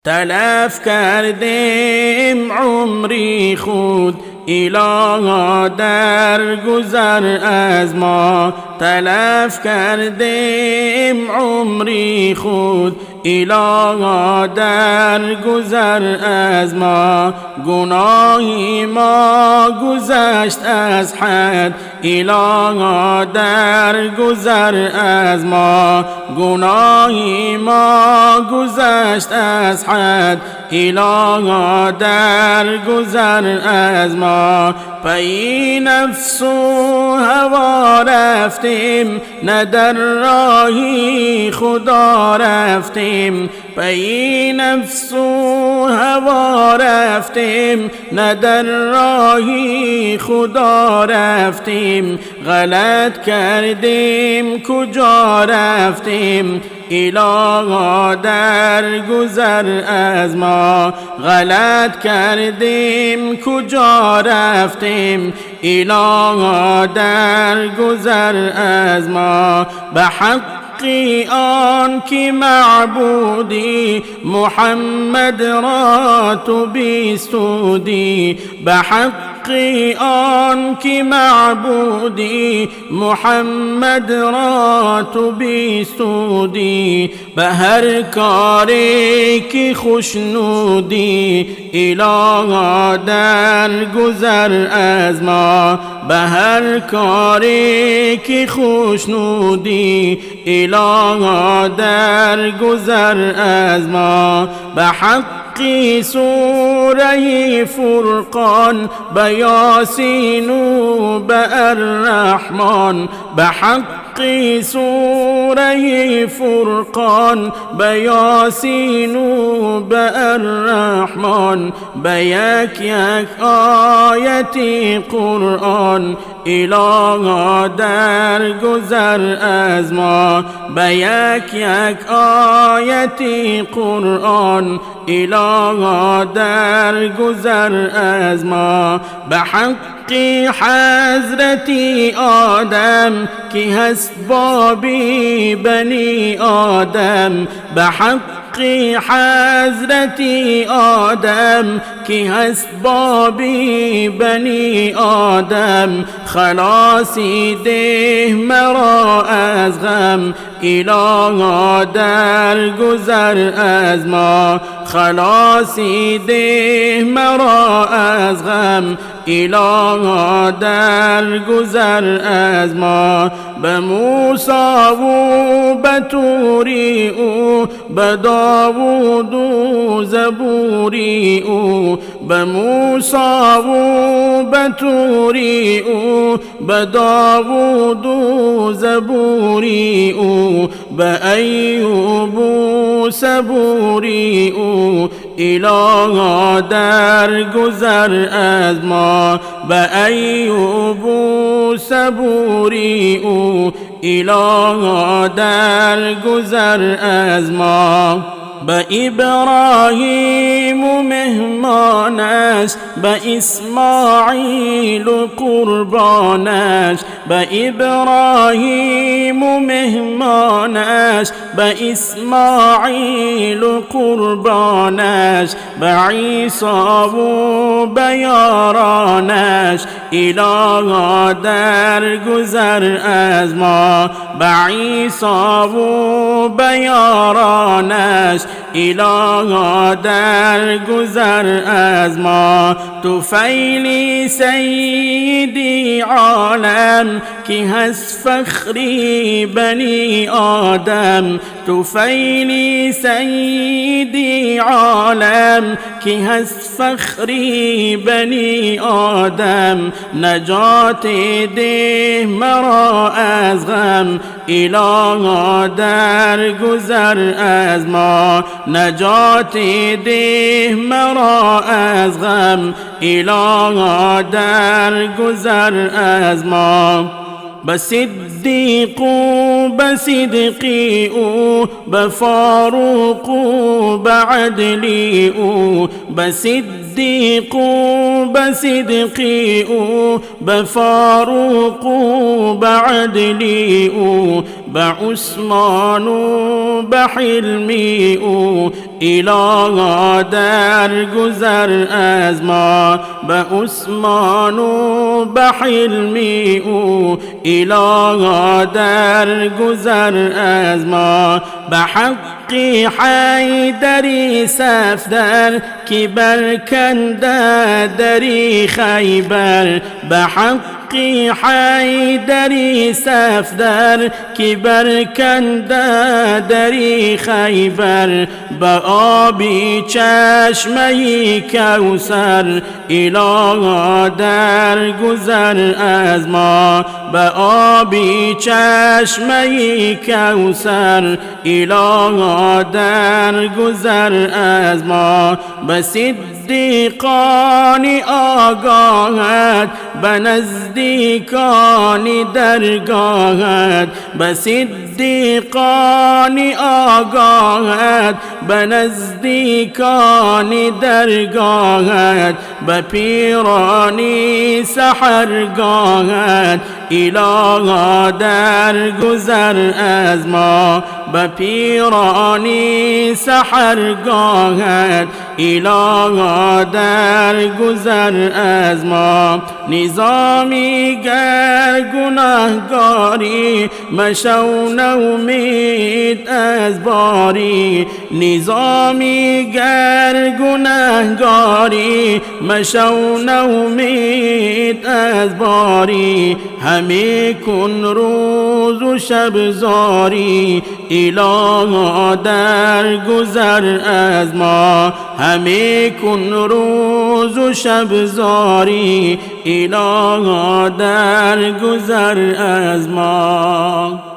تلف کردیم عمری خود الها در گذر از ما، تلف کردیم عمری خود الها در گذر از ما. گناهی ما گذشت از حد الها در گذر از ما، گناهی ما گذشت از حد الها در گذر از ما. پی نفس و هوا رفتیم نه در راهی خدا رفتیم، پی نفس و هوا رفتیم نه در راهی خدا رفتیم. غلط کردیم کجا رفتیم الها در گذر از ما، غلط کردیم کجا رفتیم الها در گذر از ما. به حقی آن که معبودی محمد را تو بیستودی، به حقی آن که معبودی محمد را تو بیستودی. به هر کاری که خوشنودی الها در گذر از ما، به هر کاری که خوشنودی الها در گذر از ما. به حقی سوره فرقان به یاسین و به الرحمن، به حقی سوره فرقان به یاسین و به الرحمن. به یک یک آیتی قرآن الها در گذر از ما، به یک یک آیتی قرآن الها در گذر از ما. به حقی حضرتی آدم که هست بابی بنی آدم، به حقی حضرتی آدم که هست بابی بنی آدم. خلاصی ده مرا از غم الها در گذر از ما، خلاصی ده مرا از غم الها در گذر از ما. به موسی و به توری او، به داوود و زبوری او، به موسی و به توری او، به داوود و زبوری او، به ایوب و صبوری او الها در گذر از ما، به ایوب و صبوری او الها در گذر از ما. به ابراهیم و مهمانش، به اسماعیل و قربانش، به ابراهیم و مهمانش، به اسماعیل و قربانش، به عیسی و به یارانش الها در گذر از ما، به عیسی و به یارانش الها در گذر از ما. طفیلی سیدی عالم که هست فخری بنی آدم، طفیلی سیدی عالم که هست فخری بنی آدم. نجات ده مرا از غم الها در گذر از ما، نجات ده مرا از غم الها در گذر از ما. به صدیق و به صدقی او، به فاروق و به عدلی او، به صدیق صدیق به صدقی او، به فاروق به عدلی او، به عثمان به حلمی او. الها در گذر از ما، به عثمان به حلمی او. الها در گذر از ما، به حقی حیدری صفدر که برکنده دری خیبر. به حقی حیدری صفدر که برکنده دری خیبر. به آبی چشمه کوثر، الها در گذر از ما. به آبی چشمه کوثر، الها در گذر از ما. به صدیقان آگاهت، به نزدیکان درگاهت. به صدیقان آگاهت، به نزدیکان درگاهت. به پیرانی سحرگاهت، الها در گذر از ما. به پیرانی سحرگاهت، الها در گذر از ما. نظامی گر گناهگاری، مشو نومید از باری. نظامی گر گناهگاری، مشو نومید از باری. همه کن روز و شب زاری، الها در گذر از ما. همه کن روز و شب زاری، الها در گذر از ما.